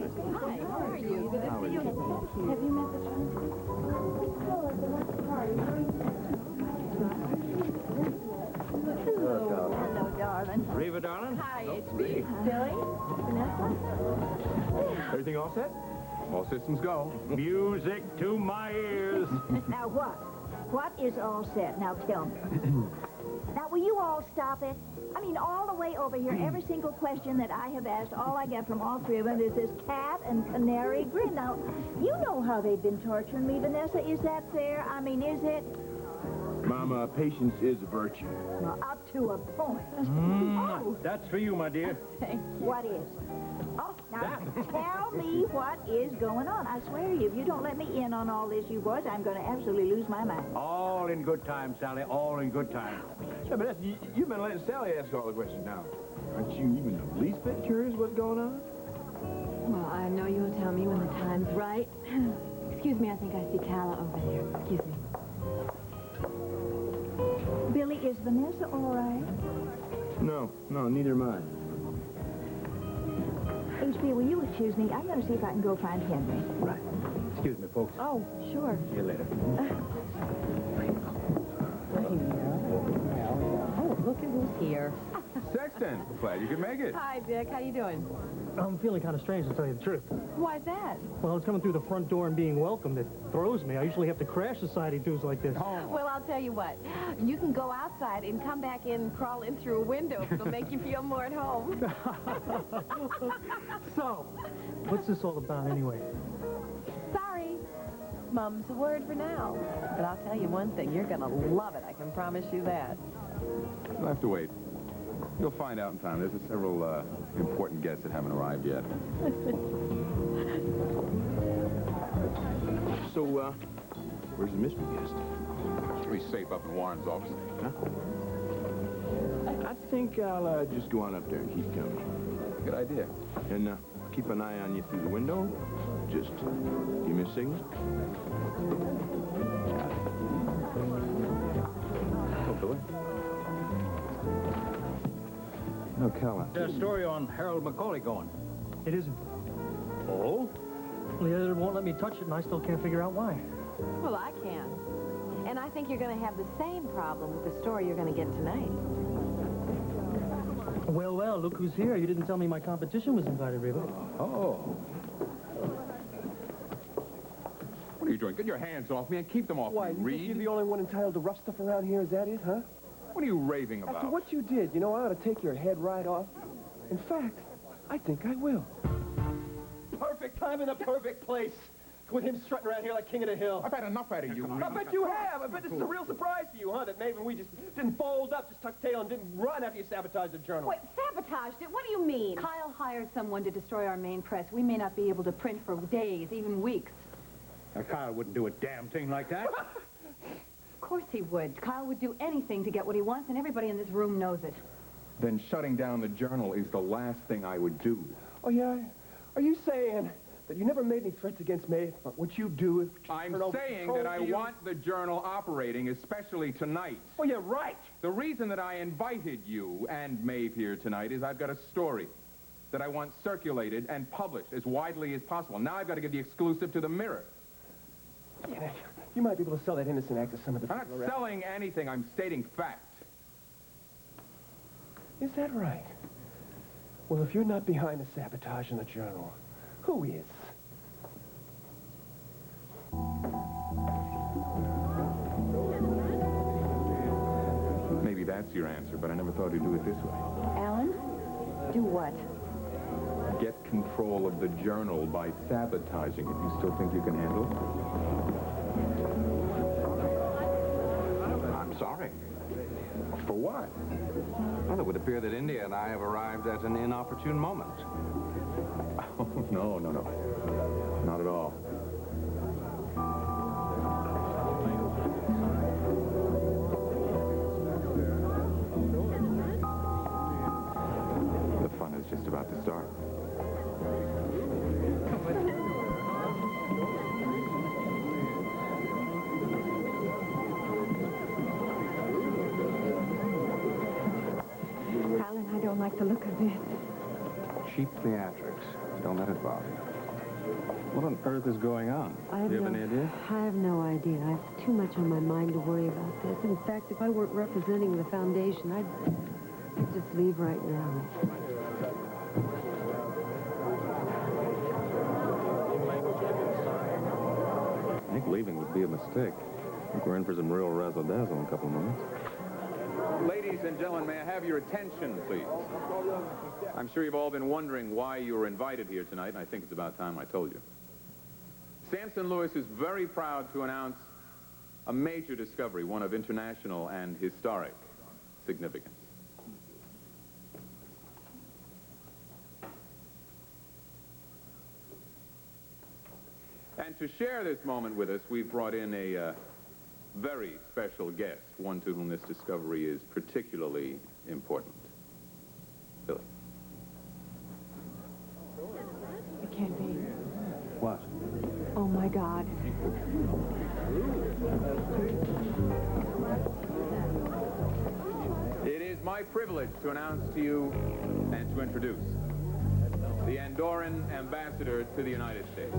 Hi, how are you? Good to see you. Have you met the Hello, darling. Reva, darling. Hi, it's me. Billy? Vanessa? Everything all set? All systems go. Music to my ears. Now what? What is all set? Now tell me. Now, will you all stop it? I mean, all the way over here, every single question that I have asked, all I get from all three of them is this cat and canary grin. Now, you know how they've been torturing me, Vanessa. Is that fair? I mean, is it? Mama, patience is a virtue. Well, up to a point. Oh, That's for you, my dear. what is? Oh, now, tell me what is going on. I swear to you, if you don't let me in on all this, you boys, I'm going to absolutely lose my mind. All in good time, Sally. All in good time. Yeah, but you've been letting Sally ask all the questions now. Aren't you even the least bit curious what's going on? Well, I know you'll tell me when the time's right. Excuse me, I think I see Calla over there. Excuse me. Billy, is Vanessa all right? No, neither am I. HB, will you excuse me? I'm going to see if I can go find Henry. Right. Excuse me, folks. Oh, sure. See you later. Oh, look at who's here. Sexton, glad you could make it. Hi, Vic. How you doing? I'm feeling kind of strange, to tell you the truth. Why's that? Well, it's coming through the front door and being welcomed. It throws me. I usually have to crash society dues like this. Well, I'll tell you what. You can go outside and come back in and crawl in through a window. It'll make you feel more at home. So, what's this all about anyway? Sorry. Mum's the word for now. But I'll tell you one thing. You're going to love it. I can promise you that. You'll have to wait. You'll find out in time. There's several important guests that haven't arrived yet. So, where's the mystery guest? He's safe up in Warren's office. Huh? I think I'll just go on up there and keep company. Good idea. And keep an eye on you through the window. Just give me a signal. Oh, Billy. No, Calla. There's a story on Harold Macaulay going. It isn't. Oh? Well, the editor won't let me touch it, and I still can't figure out why. Well, I can. And I think you're going to have the same problem with the story you're going to get tonight. Well, look who's here. You didn't tell me my competition was invited, Reva. Oh. What are you doing? Get your hands off me and keep them off Why, me, you Reed. think you're the only one entitled to rough stuff around here? Is that it, huh? What are you raving about? After what you did, you know, I ought to take your head right off. In fact, I think I will. Perfect time in the perfect place. With him strutting around here like king of the hill. I've had enough out of you, Reed. I bet you have. I bet this is a real surprise to you, huh? That Maeve and we just didn't fold up, just tucked tail, and didn't run after you sabotaged the journal. Wait, sabotaged it? What do you mean? Kyle hired someone to destroy our main press. We may not be able to print for days, even weeks. Now, Kyle wouldn't do a damn thing like that. Of course he would. Kyle would do anything to get what he wants, and everybody in this room knows it. Then shutting down the journal is the last thing I would do. Oh, yeah? Are you saying that you never made any threats against Maeve, but what you do is... I'm saying that I want the journal operating, especially tonight. Oh, yeah, right. The reason that I invited you and Maeve here tonight is I've got a story that I want circulated and published as widely as possible. Now I've got to give the exclusive to the Mirror. Yeah, you might be able to sell that innocent act to some of the I'm people not around. selling anything. I'm stating fact. Is that right? Well, if you're not behind the sabotage in the journal, who is? Maybe that's your answer, but I never thought you'd do it this way. Alan? Do what? Get control of the journal by sabotaging it. You still think you can handle it? I'm sorry. For what? Well, it would appear that India and I have arrived at an inopportune moment. Oh, no. Not at all. The fun is just about to start. Alan, I don't like the look of this. Cheap theatrics. Don't let it bother you. What on earth is going on? Do you have any idea? I have no idea. I have too much on my mind to worry about this. In fact, if I weren't representing the foundation, I'd just leave right now. I think leaving would be a mistake. I think we're in for some real razzle-dazzle in a couple of minutes. Ladies and gentlemen, may I have your attention, please? I'm sure you've all been wondering why you were invited here tonight, and I think it's about time I told you. Samson Lewis is very proud to announce a major discovery, one of international and historic significance. And to share this moment with us, we've brought in a very special guest, one to whom this discovery is particularly important. Billy. It can't be. What? Oh, my God. It is my privilege to announce to you and to introduce the Andorran Ambassador to the United States.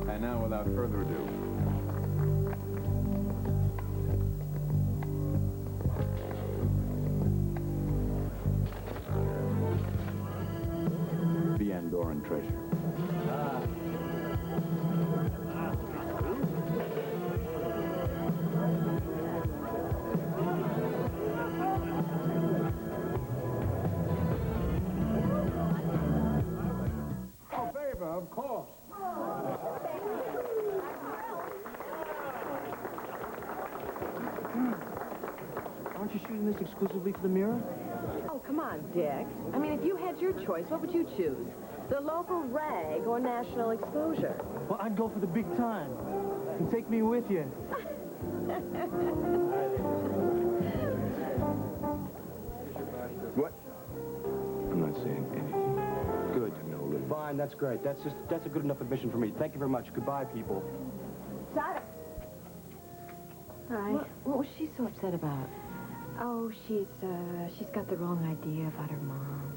And now, without further ado, the Andorran Treasure. Oh, baby, of course. Aren't you shooting this exclusively for the Mirror? Oh, come on, Dick. I mean, if you had your choice, what would you choose? The local rag or national exposure? Well, I'd go for the big time. And take me with you. What? I'm not saying anything. Good. No, Louie. Fine, that's great. That's a good enough admission for me. Thank you very much. Goodbye, people. Sada. Hi. What was she so upset about? Oh, she's got the wrong idea about her mom.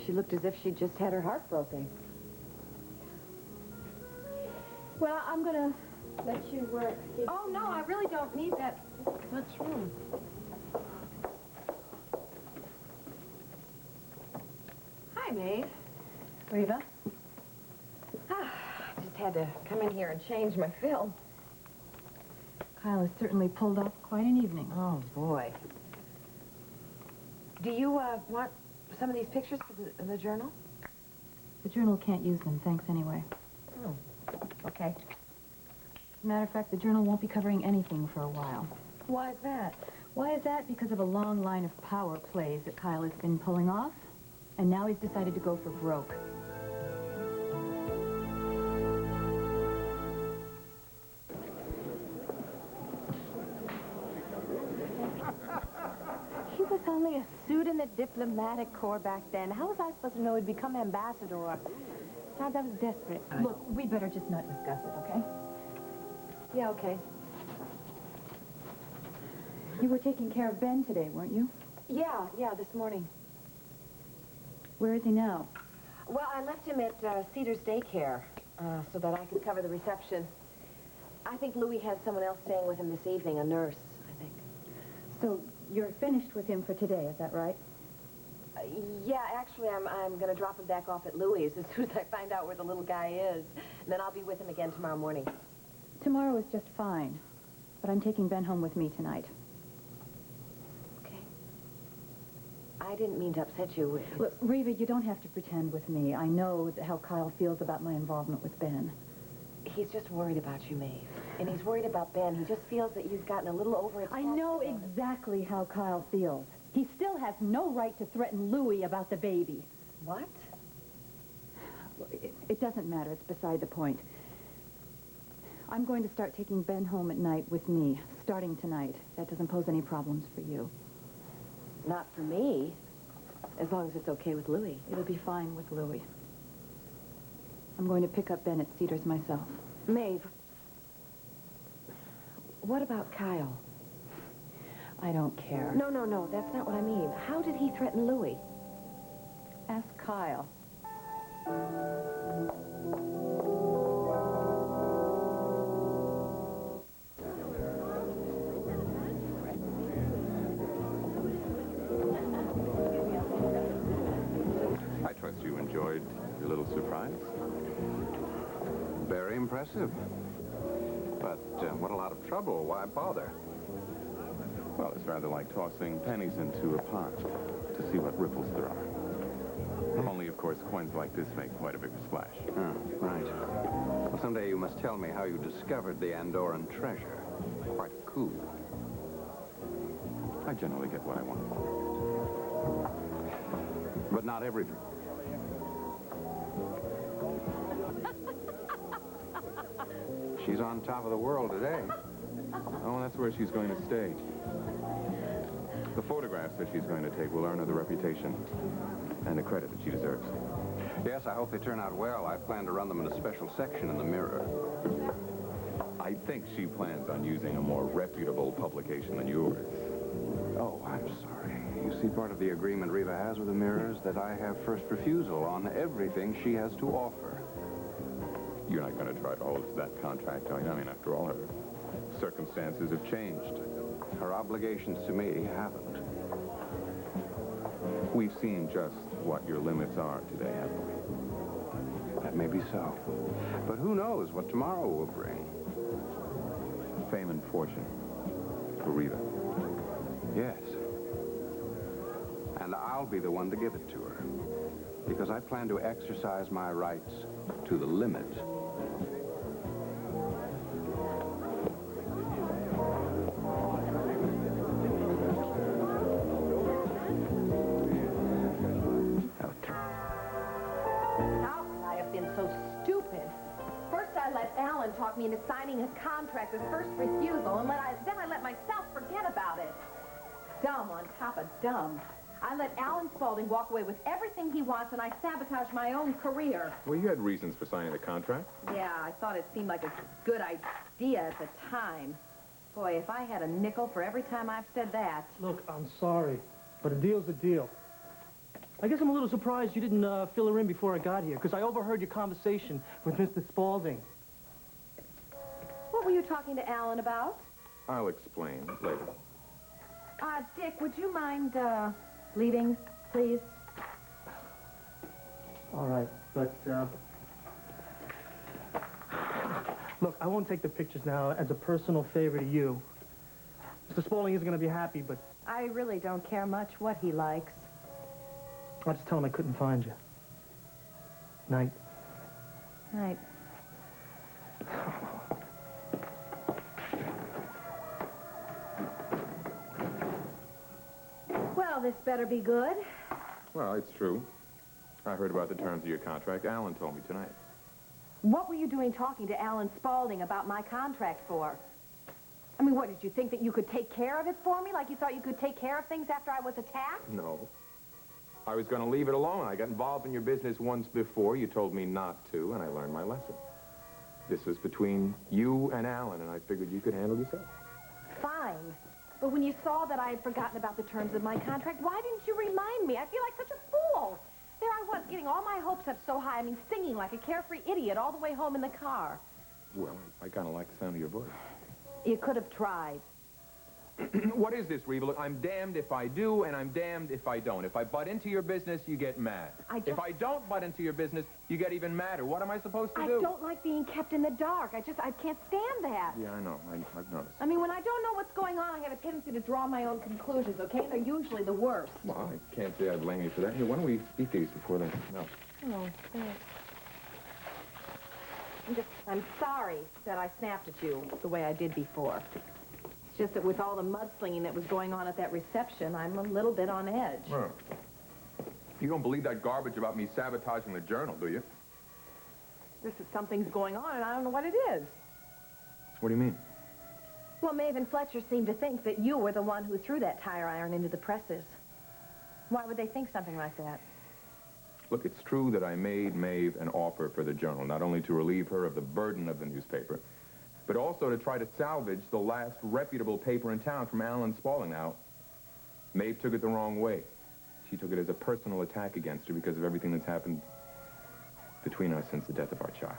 She looked as if she'd just had her heart broken. Well, I'm gonna let you work. Oh, no, I really don't need that much room. Hi, Maeve. Reva. Just had to come in here and change my film. Kyle has certainly pulled off quite an evening. Oh, boy. Do you want some of these pictures for the journal? The journal can't use them, thanks anyway. Oh, okay. As a matter of fact, the journal won't be covering anything for a while. Why is that? Why is that? Because of a long line of power plays that Kyle has been pulling off, and now he's decided to go for broke. He was only a suit in the diplomatic corps back then. How was I supposed to know he'd become ambassador? God, that was desperate. Look, we better just not discuss it, okay? Yeah, okay. You were taking care of Ben today, weren't you? Yeah, this morning. Where is he now? Well, I left him at Cedar's daycare so that I could cover the reception. I think Louie has someone else staying with him this evening, a nurse, I think. So you're finished with him for today, is that right? Yeah, actually, I'm going to drop him back off at Louie's as soon as I find out where the little guy is. And then I'll be with him again tomorrow morning. Tomorrow is just fine, but I'm taking Ben home with me tonight. Okay. I didn't mean to upset you. Look, Reva, you don't have to pretend with me. I know how Kyle feels about my involvement with Ben. He's just worried about you, Maeve. And he's worried about Ben. He just feels that you've gotten a little over-attached. I know exactly how Kyle feels. He still has no right to threaten Louie about the baby. What? It doesn't matter. It's beside the point. I'm going to start taking Ben home at night with me, starting tonight. That doesn't pose any problems for you. Not for me, as long as it's okay with Louie. It'll be fine with Louie. I'm going to pick up Ben at Cedars myself. Maeve, What about Kyle? I don't care. No, that's not what I mean. How did he threaten Louie? Ask Kyle. I trust you enjoyed your little surprise. Very impressive. But what a lot of trouble. Why bother? Well, it's rather like tossing pennies into a pot to see what ripples there are. Only, of course, coins like this make quite a bigger splash. Oh, right. Well, someday you must tell me how you discovered the Andorran Treasure. Quite a coup. I generally get what I want. But not everything. She's on top of the world today. Oh, that's where she's going to stay. The photographs that she's going to take will earn her the reputation and the credit that she deserves. Yes, I hope they turn out well. I plan to run them in a special section in the Mirror. I think she plans on using a more reputable publication than yours. Oh, I'm sorry. You see, part of the agreement Reva has with the Mirror is that I have first refusal on everything she has to offer. You're not going to try to hold us to that contract, are you? I mean, after all, her circumstances have changed. Her obligations to me haven't. We've seen just what your limits are today, haven't we? That may be so. But who knows what tomorrow will bring? Fame and fortune for Reva. Yes. And I'll be the one to give it to her. Because I plan to exercise my rights to the limit. Talk me into signing a contract with first refusal, and then I let myself forget about it. Dumb on top of dumb. I let Alan Spaulding walk away with everything he wants, and I sabotaged my own career. Well, you had reasons for signing the contract. Yeah, I thought it seemed like a good idea at the time. Boy, if I had a nickel for every time I've said that. Look, I'm sorry, but a deal's a deal. I guess I'm a little surprised you didn't fill her in before I got here, because I overheard your conversation with Mr. Spaulding. What were you talking to Alan about? I'll explain later. Dick, would you mind, leaving, please? All right, but, look, I won't take the pictures now as a personal favor to you. Mr. Spaulding isn't going to be happy, but... I really don't care much what he likes. I'll just tell him I couldn't find you. Night. Night. Well, this better be good. Well, it's true. I heard about the terms of your contract. Alan told me tonight. What were you doing talking to Alan Spaulding about my contract for? I mean, what, did you think that you could take care of it for me? Like you thought you could take care of things after I was attacked? No. I was going to leave it alone. I got involved in your business once before. You told me not to, and I learned my lesson. This was between you and Alan, and I figured you could handle yourself. Fine. But when you saw that I had forgotten about the terms of my contract, why didn't you remind me? I feel like such a fool. There I was, getting all my hopes up so high. I mean, singing like a carefree idiot all the way home in the car. Well, I kind of like the sound of your voice. You could have tried. What is this, Reva? Look, I'm damned if I do, and I'm damned if I don't. If I butt into your business, you get mad. If I don't butt into your business, you get even madder. What am I supposed to do? I don't like being kept in the dark. I can't stand that. Yeah, I know. I've noticed. I mean, when I don't know what's going on, I have a tendency to draw my own conclusions, okay? They're usually the worst. Well, I can't say I blame you for that. Here, why don't we eat these before they melt? Oh, thanks. I'm sorry that I snapped at you the way I did before. It's just that with all the mudslinging that was going on at that reception, I'm a little bit on edge. Well, you don't believe that garbage about me sabotaging the journal, do you? Something's going on, and I don't know what it is. What do you mean? Well, Maeve and Fletcher seem to think that you were the one who threw that tire iron into the presses. Why would they think something like that? Look, it's true that I made Maeve an offer for the journal, not only to relieve her of the burden of the newspaper, but also to try to salvage the last reputable paper in town from Alan Spaulding. Now, Maeve took it the wrong way. She took it as a personal attack against her because of everything that's happened between us since the death of our child.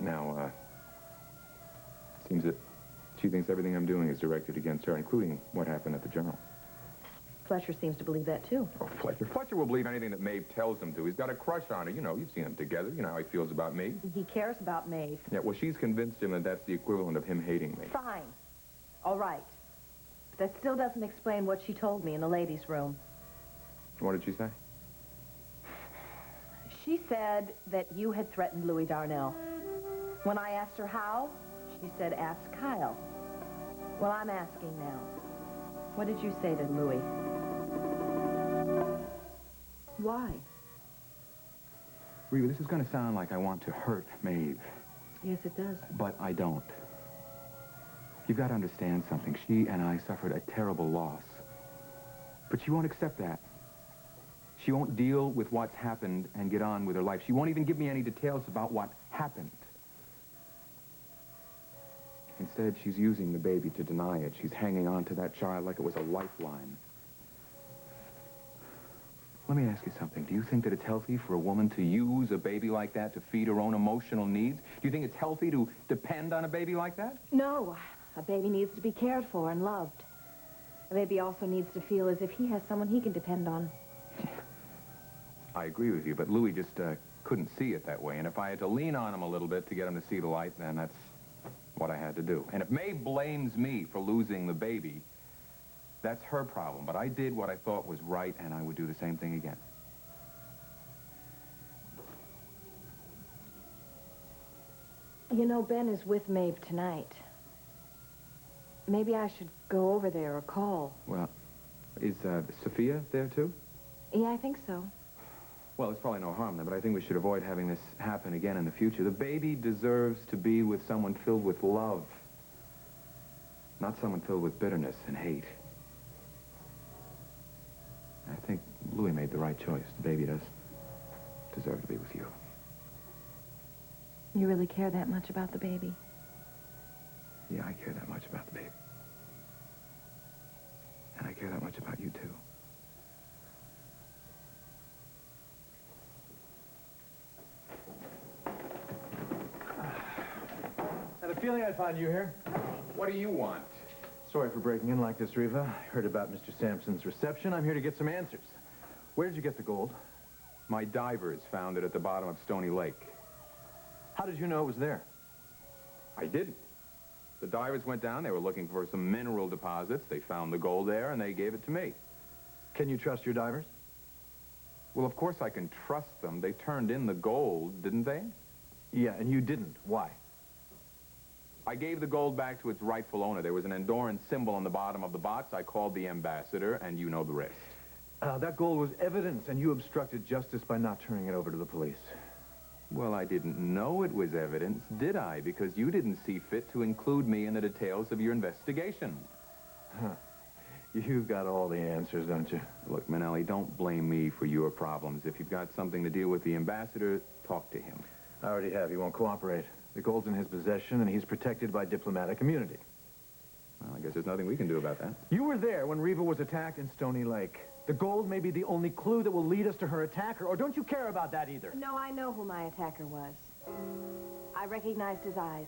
Now, it seems that she thinks everything I'm doing is directed against her, including what happened at the Journal. Fletcher seems to believe that, too. Oh, Fletcher. Fletcher will believe anything that Maeve tells him to. He's got a crush on her. You know, you've seen them together. You know how he feels about Maeve. He cares about Maeve. Yeah, well, she's convinced him that that's the equivalent of him hating me. Fine. All right. That still doesn't explain what she told me in the ladies' room. What did she say? She said that you had threatened Louie Darnell. When I asked her how, she said, ask Kyle. Well, I'm asking now. What did you say to Louie? Why? Reva, this is going to sound like I want to hurt Maeve, Yes, it does. but I don't. You've got to understand something. She and I suffered a terrible loss. But she won't accept that. She won't deal with what's happened and get on with her life. She won't even give me any details about what happened. Instead, she's using the baby to deny it. She's hanging on to that child like it was a lifeline. Let me ask you something. Do you think that it's healthy for a woman to use a baby like that to feed her own emotional needs? Do you think it's healthy to depend on a baby like that? No. A baby needs to be cared for and loved. A baby also needs to feel as if he has someone he can depend on. I agree with you, but Louie just couldn't see it that way. And if I had to lean on him a little bit to get him to see the light, then that's what I had to do. And if Maeve blames me for losing the baby, that's her problem. But I did what I thought was right, and I would do the same thing again. You know, Ben is with Maeve tonight. Maybe I should go over there or call. Well, is Sophia there, too? Yeah, I think so. Well, there's probably no harm there, but I think we should avoid having this happen again in the future. The baby deserves to be with someone filled with love, not someone filled with bitterness and hate. I think Louie made the right choice. The baby does deserve to be with you. You really care that much about the baby? Yeah, I care that much about the baby. And I care that much about you, too. I had a feeling I'd find you here. What do you want? Sorry for breaking in like this, Reva. I heard about Mr. Sampson's reception. I'm here to get some answers. Where did you get the gold? My divers found it at the bottom of Stony Lake. How did you know it was there? I didn't. The divers went down. They were looking for some mineral deposits. They found the gold there, and they gave it to me. Can you trust your divers? Well, of course I can trust them. They turned in the gold, didn't they? Yeah, and you didn't. Why? I gave the gold back to its rightful owner. There was an Andorran symbol on the bottom of the box. I called the ambassador, and you know the rest. That gold was evidence, and you obstructed justice by not turning it over to the police. Well, I didn't know it was evidence, did I? Because you didn't see fit to include me in the details of your investigation. Huh. You've got all the answers, don't you? Look, Minelli, don't blame me for your problems. If you've got something to deal with the ambassador, talk to him. I already have. He won't cooperate. The gold's in his possession, and he's protected by diplomatic immunity. Well, I guess there's nothing we can do about that. You were there when Reva was attacked in Stony Lake. The gold may be the only clue that will lead us to her attacker, or don't you care about that either? No, I know who my attacker was. I recognized his eyes.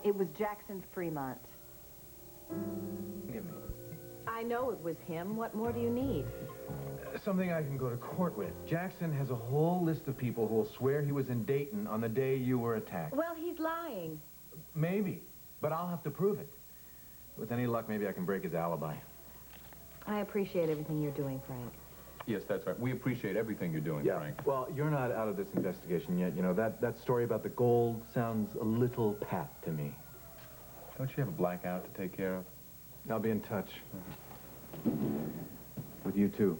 It was Jackson Fremont. Give me. I know it was him. What more do you need? Something I can go to court with. Jackson has a whole list of people who will swear he was in Dayton on the day you were attacked. Well, he's lying. Maybe, but I'll have to prove it. With any luck, maybe I can break his alibi. I appreciate everything you're doing, Frank. Yes, that's right. We appreciate everything you're doing, Frank. Well, you're not out of this investigation yet. You know, that story about the gold sounds a little pat to me. Don't you have a blackout to take care of? I'll be in touch. With you, too.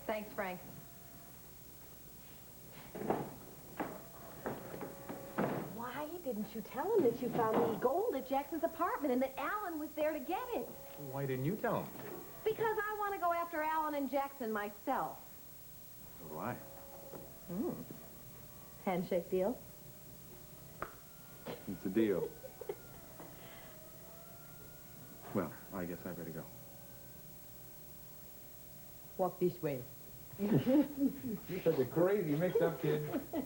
Thanks, Frank. Why didn't you tell him that you found the gold at Jackson's apartment and that Alan was there to get it? Why didn't you tell him? Because I want to go after Alan and Jackson myself. So do I. Handshake deal? It's a deal. Well, I guess I better go. Walk this way. You're such a crazy mix-up kid. Ow!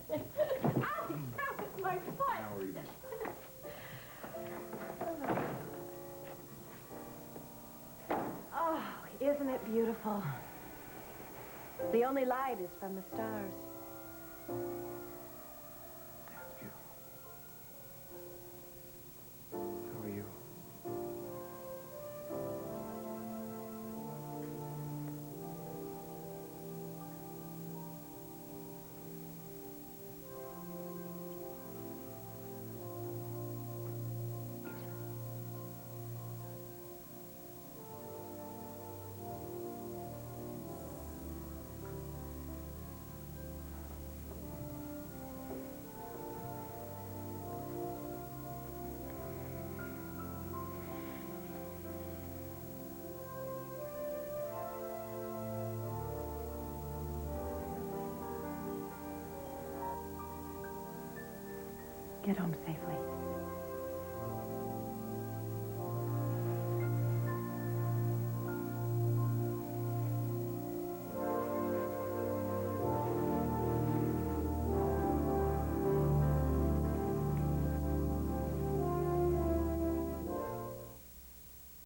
That was my foot! Now we're even. Oh, isn't it beautiful? The only light is from the stars. That's beautiful. How are you? Get home safely.